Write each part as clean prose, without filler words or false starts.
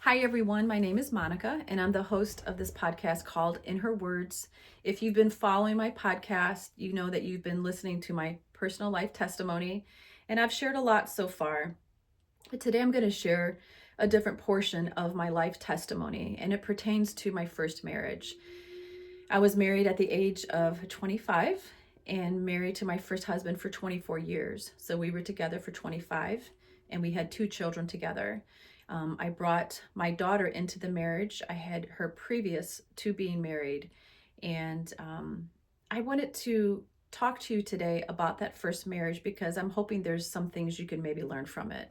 Hi, everyone. My name is Monica, and I'm the host of this podcast called In Her Words. If you've been following my podcast, you know that you've been listening to my personal life testimony, and I've shared a lot so far. But today I'm going to share a different portion of my life testimony, and it pertains to my first marriage. I was married at the age of 25 and married to my first husband for 24 years. So we were together for 25 and we had two children together. I brought my daughter into the marriage. I had her previous to being married. And I wanted to talk to you today about that first marriage because I'm hoping there's some things you can maybe learn from it.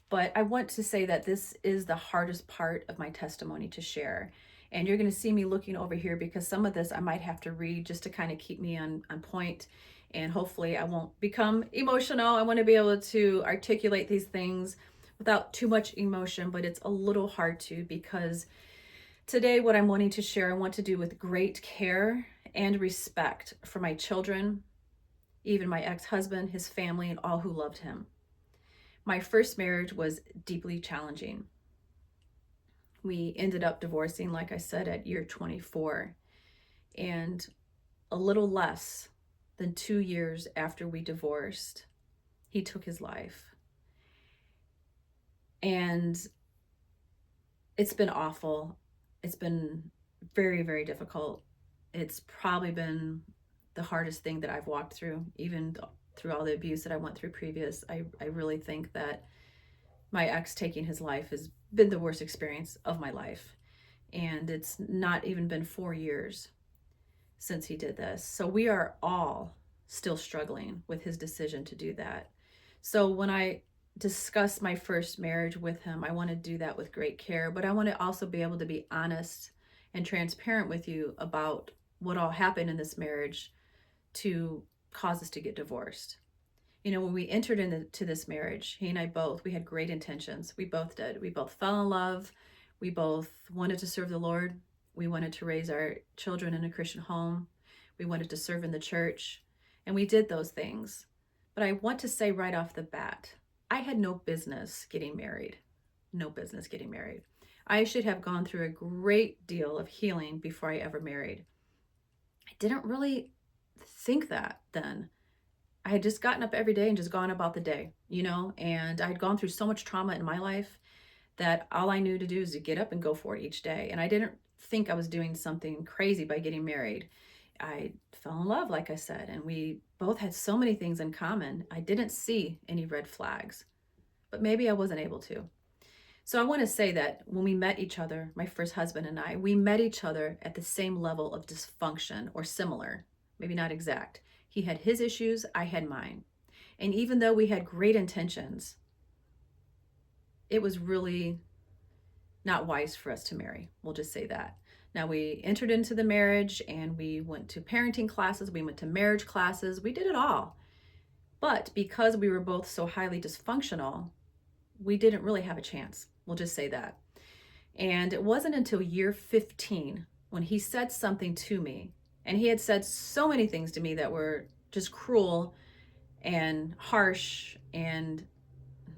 But I want to say that this is the hardest part of my testimony to share. And you're going to see me looking over here because some of this I might have to read just to kind of keep me on point. And hopefully I won't become emotional. I want to be able to articulate these things without too much emotion, but it's a little hard to because today what I'm wanting to share, I want to do with great care and respect for my children, even my ex-husband, his family, and all who loved him. My first marriage was deeply challenging. We ended up divorcing, like I said, at year 24. And a little less than 2 years after we divorced, he took his life. And it's been awful. It's been very, very difficult. It's probably been the hardest thing that I've walked through, even through all the abuse that I went through previous. I really think that my ex taking his life has been the worst experience of my life. And it's not even been 4 years since he did this. So we are all still struggling with his decision to do that. So when I discuss my first marriage with him, I want to do that with great care, but I want to also be able to be honest and transparent with you about what all happened in this marriage to cause us to get divorced. You know, when we entered into this marriage, he and I both, we had great intentions. We both did. We both fell in love. We both wanted to serve the Lord. We wanted to raise our children in a Christian home. We wanted to serve in the church. And we did those things. But I want to say right off the bat, I had no business getting married. No business getting married. I should have gone through a great deal of healing before I ever married. I didn't really think that then. I had just gotten up every day and just gone about the day, and I'd gone through so much trauma in my life that all I knew to do is to get up and go for it each day. And I didn't think I was doing something crazy by getting married. I fell in love, like I said, and we both had so many things in common. I didn't see any red flags, but maybe I wasn't able to. So I want to say that when we met each other, my first husband and I, we met each other at the same level of dysfunction or similar, maybe not exact. He had his issues, I had mine. And even though we had great intentions, it was really not wise for us to marry. We'll just say that. Now, we entered into the marriage and we went to parenting classes, we went to marriage classes, we did it all. But because we were both so highly dysfunctional, we didn't really have a chance. We'll just say that. And it wasn't until year 15 when he said something to me, and he had said so many things to me that were just cruel and harsh and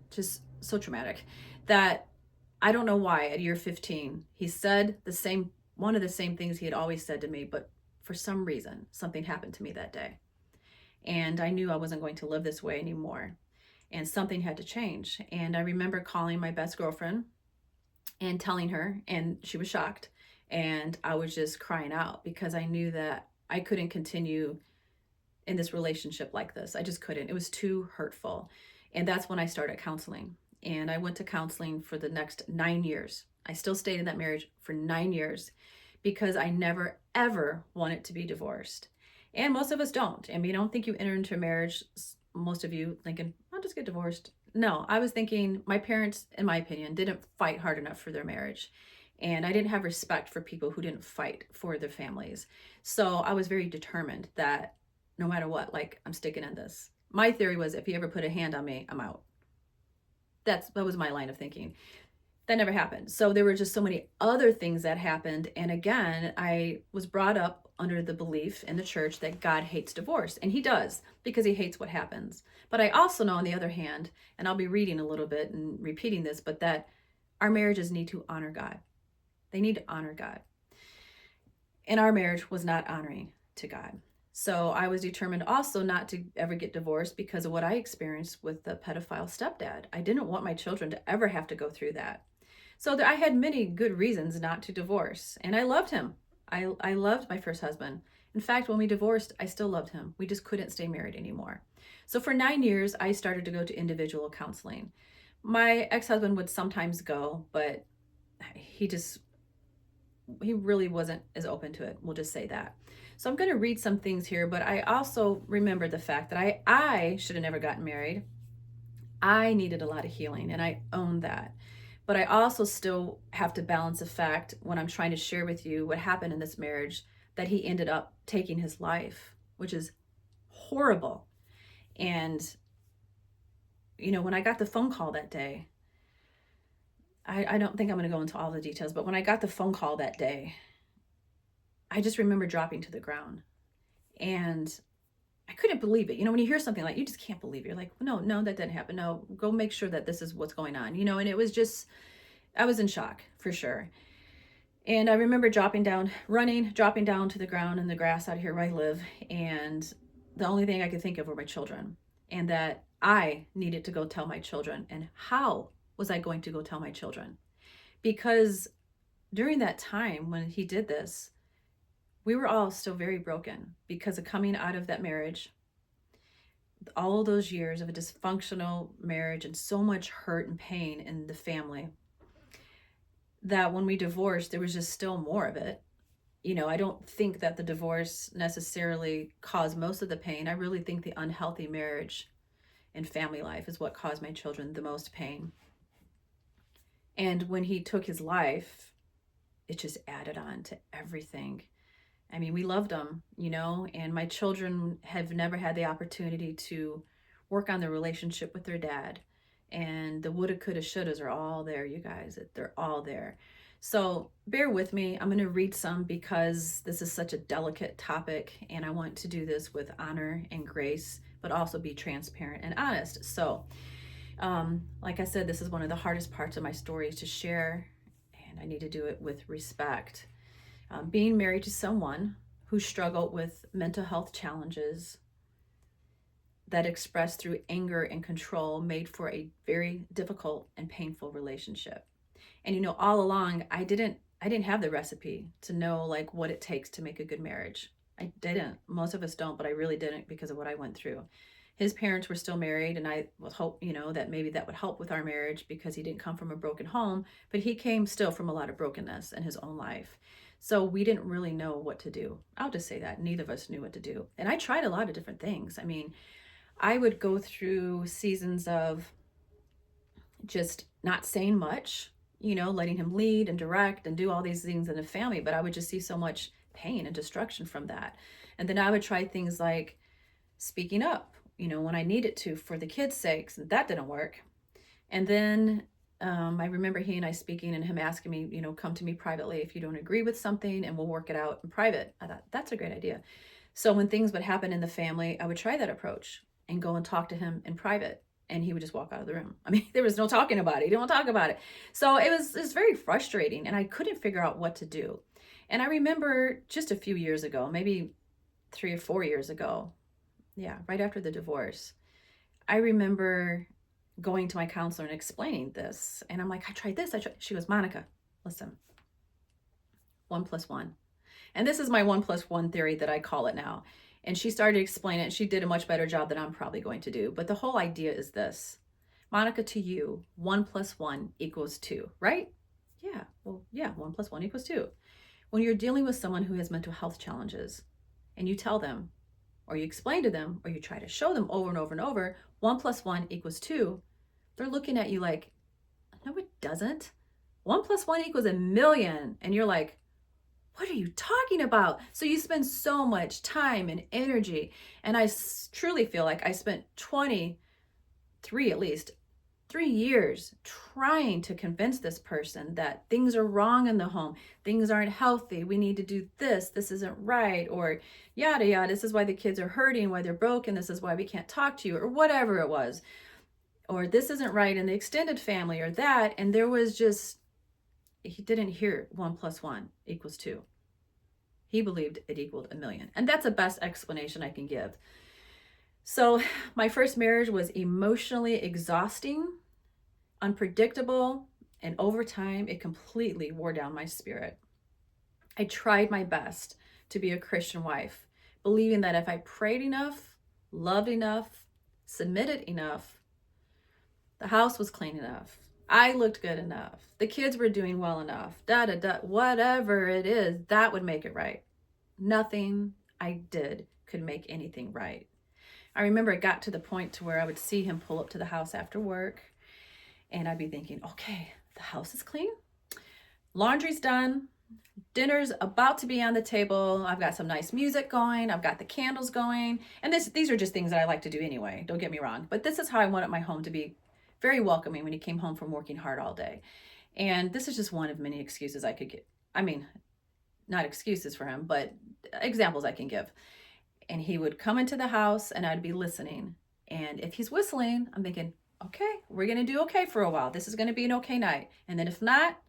just so traumatic, that I don't know why at year 15 he said one of the same things he had always said to me, but for some reason something happened to me that day. And I knew I wasn't going to live this way anymore. And something had to change. And I remember calling my best girlfriend and telling her, and she was shocked. And I was just crying out because I knew that I couldn't continue in this relationship like this. I just couldn't. It was too hurtful. And that's when I started counseling. And I went to counseling for the next 9 years. I still stayed in that marriage for 9 years because I never, ever wanted to be divorced. And most of us don't. I mean, I don't think you enter into a marriage, most of you thinking, I'll just get divorced. No, I was thinking my parents, in my opinion, didn't fight hard enough for their marriage. And I didn't have respect for people who didn't fight for their families. So I was very determined that no matter what, like, I'm sticking in this. My theory was if he ever put a hand on me, I'm out. That was my line of thinking. That never happened. So there were just so many other things that happened. And again, I was brought up under the belief in the church that God hates divorce. And he does, because he hates what happens. But I also know, on the other hand, and I'll be reading a little bit and repeating this, but that Our marriages need to honor God. They need to honor God. And our marriage was not honoring to God. So I was determined also not to ever get divorced because of what I experienced with the pedophile stepdad. I didn't want my children to ever have to go through that. So I had many good reasons not to divorce. And I loved him. I loved my first husband. In fact, when we divorced, I still loved him. We just couldn't stay married anymore. So for 9 years, I started to go to individual counseling. My ex-husband would sometimes go, but he really wasn't as open to it. We'll just say that. So I'm going to read some things here, but I also remember the fact that I should have never gotten married. I needed a lot of healing, and I own that. But I also still have to balance the fact when I'm trying to share with you what happened in this marriage, that he ended up taking his life, which is horrible. And, when I got the phone call that day, I don't think I'm going to go into all the details, but when I got the phone call that day, I just remember dropping to the ground. And I couldn't believe it. When you hear something like, you just can't believe it. You're like, no, that didn't happen. No, go make sure that this is what's going on, and it was just, I was in shock for sure. And I remember dropping down to the ground in the grass out here where I live. And the only thing I could think of were my children, and that I needed to go tell my children. And how was I going to go tell my children? Because during that time when he did this, we were all still very broken because of coming out of that marriage, all of those years of a dysfunctional marriage and so much hurt and pain in the family, that when we divorced, there was just still more of it. I don't think that the divorce necessarily caused most of the pain. I really think the unhealthy marriage and family life is what caused my children the most pain. And when he took his life, it just added on to everything. I mean, we loved them, and my children have never had the opportunity to work on their relationship with their dad. And the woulda, coulda, shouldas are all there, you guys. They're all there. So bear with me. I'm going to read some because this is such a delicate topic, and I want to do this with honor and grace, but also be transparent and honest. So, like I said, this is one of the hardest parts of my story to share, and I need to do it with respect. Being married to someone who struggled with mental health challenges that expressed through anger and control made for a very difficult and painful relationship. And all along, I didn't have the recipe to know like what it takes to make a good marriage. I didn't. Most of us don't, but I really didn't because of what I went through. His parents were still married, and I would hope, that maybe that would help with our marriage because he didn't come from a broken home, but he came still from a lot of brokenness in his own life. So we didn't really know what to do. I'll just say that. Neither of us knew what to do. And I tried a lot of different things. I mean, I would go through seasons of just not saying much, letting him lead and direct and do all these things in the family, but I would just see so much pain and destruction from that. And then I would try things like speaking up, when I needed to for the kids' sakes, and that didn't work. And then I remember he and I speaking and him asking me, come to me privately if you don't agree with something and we'll work it out in private. I thought, that's a great idea. So when things would happen in the family, I would try that approach and go and talk to him in private. And he would just walk out of the room. I mean, there was no talking about it. He didn't want to talk about it. So it was very frustrating, and I couldn't figure out what to do. And I remember just a few years ago, maybe 3 or 4 years ago, right after the divorce, I remember going to my counselor and explaining this. And I'm like, I tried this. She goes, Monica, listen, 1 + 1. And this is my 1 + 1 theory that I call it now. And she started to explain it. She did a much better job than I'm probably going to do. But the whole idea is this. Monica, to you, 1 + 1 = 2, right? Yeah, well, 1 + 1 = 2. When you're dealing with someone who has mental health challenges and you tell them, or you explain to them, or you try to show them over and over and over, 1 + 1 = 2, they're looking at you like, no, it doesn't. 1 + 1 = 1,000,000. And you're like, what are you talking about? So you spend so much time and energy. And I truly feel like I spent 23, at least 3 years trying to convince this person that things are wrong in the home. Things aren't healthy. We need to do this. This isn't right. Or yada, yada. This is why the kids are hurting, why they're broken. This is why we can't talk to you, or whatever it was. Or this isn't right in the extended family, or that. And there was just he didn't hear 1 + 1 = 2. He believed it equaled a million. And that's the best explanation I can give. So my first marriage was emotionally exhausting, unpredictable, and over time, it completely wore down my spirit. I tried my best to be a Christian wife, believing that if I prayed enough, loved enough, submitted enough, the house was clean enough, I looked good enough, the kids were doing well enough, da da da, whatever it is, that would make it right. Nothing I did could make anything right. I remember it got to the point to where I would see him pull up to the house after work and I'd be thinking, okay, the house is clean, laundry's done, dinner's about to be on the table, I've got some nice music going, I've got the candles going, and these are just things that I like to do anyway, don't get me wrong, but this is how I wanted my home to be, very welcoming when he came home from working hard all day. And this is just one of many excuses I could get. I mean, not excuses for him, but examples I can give. And he would come into the house and I'd be listening. And if he's whistling, I'm thinking, okay, we're going to do okay for a while. This is going to be an okay night. And then if not,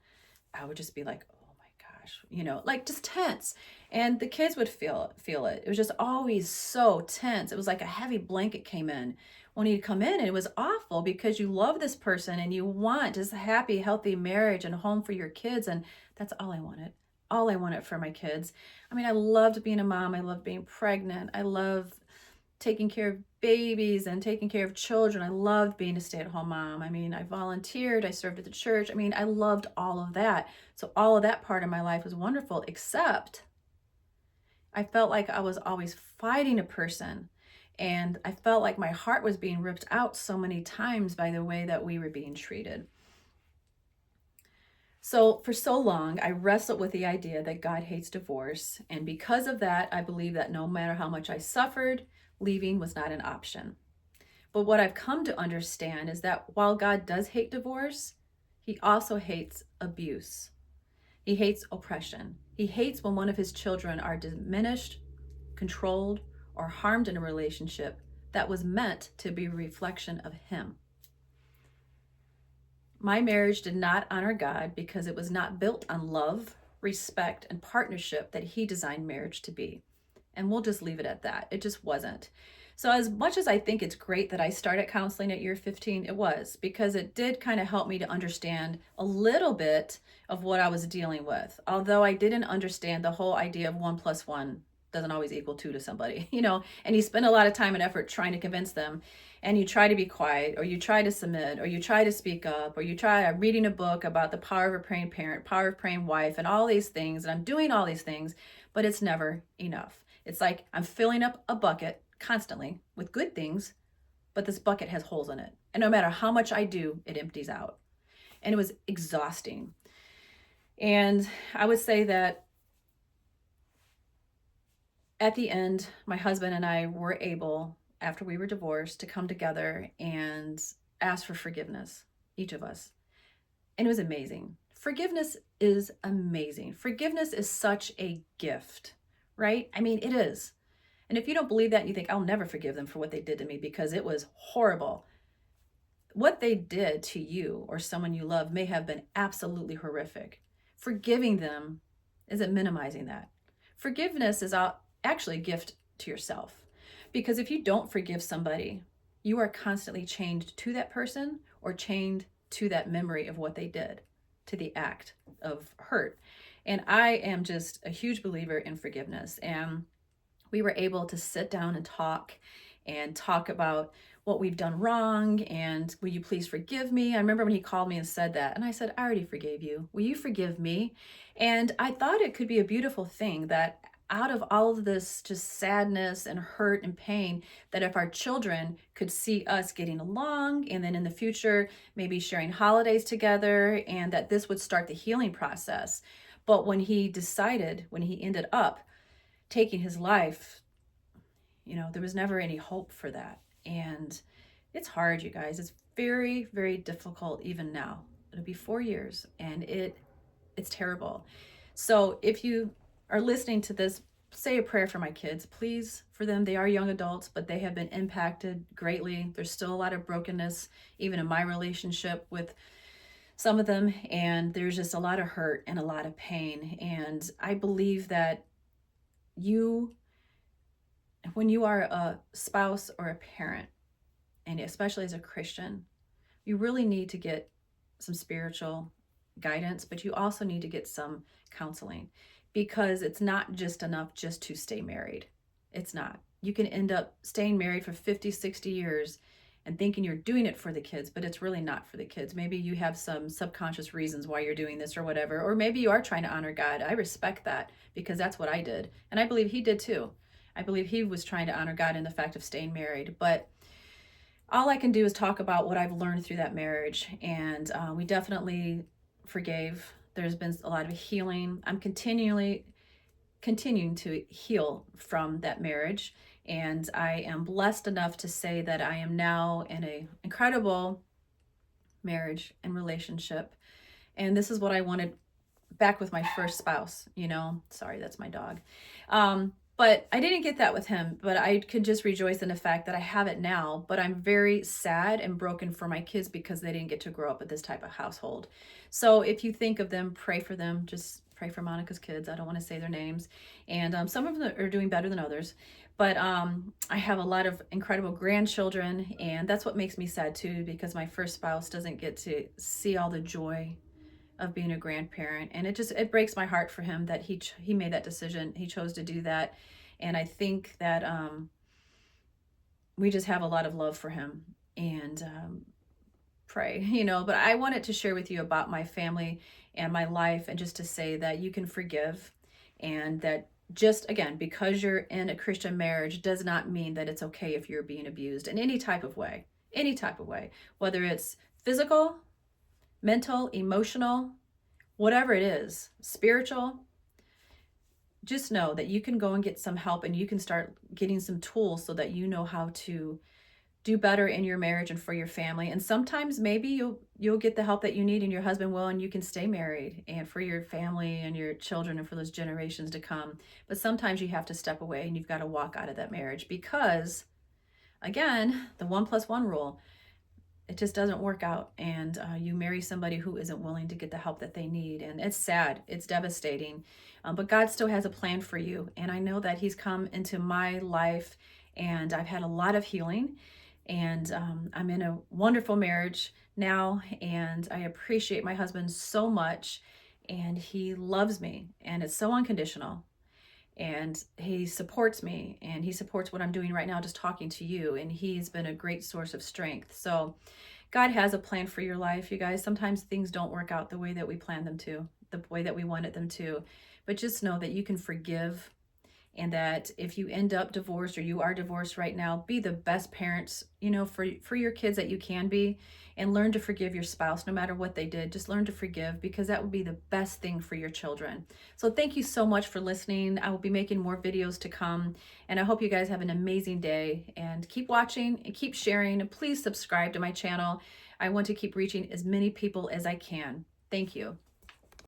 I would just be like, oh my gosh, like just tense. And the kids would feel it. It was just always so tense. It was like a heavy blanket came in when he'd come in, and it was awful because you love this person and you want just a happy, healthy marriage and home for your kids. And that's all I wanted. All I wanted for my kids. I mean, I loved being a mom. I loved being pregnant. I loved taking care of babies and taking care of children. I loved being a stay-at-home mom. I mean, I volunteered, I served at the church. I mean, I loved all of that. So all of that part of my life was wonderful, except I felt like I was always fighting a person. And I felt like my heart was being ripped out so many times by the way that we were being treated. So for so long, I wrestled with the idea that God hates divorce. And because of that, I believe that no matter how much I suffered, leaving was not an option. But what I've come to understand is that while God does hate divorce, he also hates abuse. He hates oppression. He hates when one of his children are diminished, controlled, or harmed in a relationship that was meant to be a reflection of him. My marriage did not honor God because it was not built on love, respect, and partnership that he designed marriage to be. And we'll just leave it at that. It just wasn't. So as much as I think it's great that I started counseling at year 15, it was because it did kind of help me to understand a little bit of what I was dealing with. Although I didn't understand the whole idea of 1 + 1 doesn't always equal 2 to somebody, and you spend a lot of time and effort trying to convince them, and you try to be quiet, or you try to submit, or you try to speak up, or you try reading a book about the power of a praying parent, power of praying wife, and all these things, and I'm doing all these things, but it's never enough. It's like I'm filling up a bucket constantly with good things, but this bucket has holes in it. And no matter how much I do, it empties out. And it was exhausting. And I would say that at the end, my husband and I were able, after we were divorced, to come together and ask for forgiveness, each of us. And it was amazing. Forgiveness is amazing. Forgiveness is such a gift, right? I mean, it is. And if you don't believe that and you think, I'll never forgive them for what they did to me because it was horrible, what they did to you or someone you love may have been absolutely horrific. Forgiving them isn't minimizing that. Forgiveness is actually a gift to yourself. Because if you don't forgive somebody, you are constantly chained to that person or chained to that memory of what they did, to the act of hurt. And I am just a huge believer in forgiveness. And we were able to sit down and talk about what we've done wrong and will you please forgive me? I remember when he called me and said that, and I said, I already forgave you. Will you forgive me? And I thought it could be a beautiful thing that out of all of this just sadness and hurt and pain, that if our children could see us getting along and then in the future maybe sharing holidays together, and that this would start the healing process. But when he ended up taking his life, there was never any hope for that. And it's hard, you guys. It's very, very difficult even now. It'll be 4 years and it's terrible. So if you are listening to this, say a prayer for my kids, please, for them. They are young adults, but they have been impacted greatly. There's still a lot of brokenness, even in my relationship with some of them, and there's just a lot of hurt and a lot of pain. And I believe that you, when you are a spouse or a parent, and especially as a Christian, you really need to get some spiritual guidance, but you also need to get some counseling, because it's not just enough just to stay married. It's not. You can end up staying married for 50, 60 years and thinking you're doing it for the kids, but it's really not for the kids. Maybe you have some subconscious reasons why you're doing this or whatever, or maybe you are trying to honor God. I respect that, because that's what I did. And I believe he did too. I believe he was trying to honor God in the fact of staying married. But all I can do is talk about what I've learned through that marriage. And we definitely forgave. There's been a lot of healing. I'm continuing to heal from that marriage. And I am blessed enough to say that I am now in an incredible marriage and relationship. And this is what I wanted back with my first spouse, you know. Sorry, that's my dog. But I didn't get that with him, but I could just rejoice in the fact that I have it now. But I'm very sad and broken for my kids because they didn't get to grow up with this type of household. So if you think of them, pray for them. Just pray for Monica's kids. I don't want to say their names. And some of them are doing better than others. But I have a lot of incredible grandchildren, and that's what makes me sad too, because my first spouse doesn't get to see all the joy of being a grandparent. And it breaks my heart for him that he made that decision. He chose to do that. And I think that we just have a lot of love for him, and pray, you know. But I wanted to share with you about my family and my life, and just to say that you can forgive, and that, just again, because you're in a Christian marriage does not mean that it's okay if you're being abused in any type of way, whether it's physical, mental, emotional, whatever it is, spiritual. Just know that you can go and get some help, and you can start getting some tools so that you know how to do better in your marriage and for your family. And sometimes maybe you'll get the help that you need, and your husband will, and you can stay married and for your family and your children and for those generations to come. But sometimes you have to step away, and you've got to walk out of that marriage, because again, the 1+1 rule, it just doesn't work out. And you marry somebody who isn't willing to get the help that they need. And it's sad, it's devastating. But God still has a plan for you. And I know that he's come into my life, and I've had a lot of healing. And I'm in a wonderful marriage now, and I appreciate my husband so much. And he loves me, and it's so unconditional. And he supports me, and he supports what I'm doing right now, just talking to you. And he's been a great source of strength. So God has a plan for your life, you guys. Sometimes things don't work out the way that we planned them to, the way that we wanted them to. But just know that you can forgive, and that if you end up divorced, or you are divorced right now, be the best parents, you know, for your kids that you can be. And learn to forgive your spouse no matter what they did. Just learn to forgive, because that would be the best thing for your children. So thank you so much for listening. I will be making more videos to come, and I hope you guys have an amazing day, and keep watching and keep sharing, and please subscribe to my channel. I want to keep reaching as many people as I can. Thank you.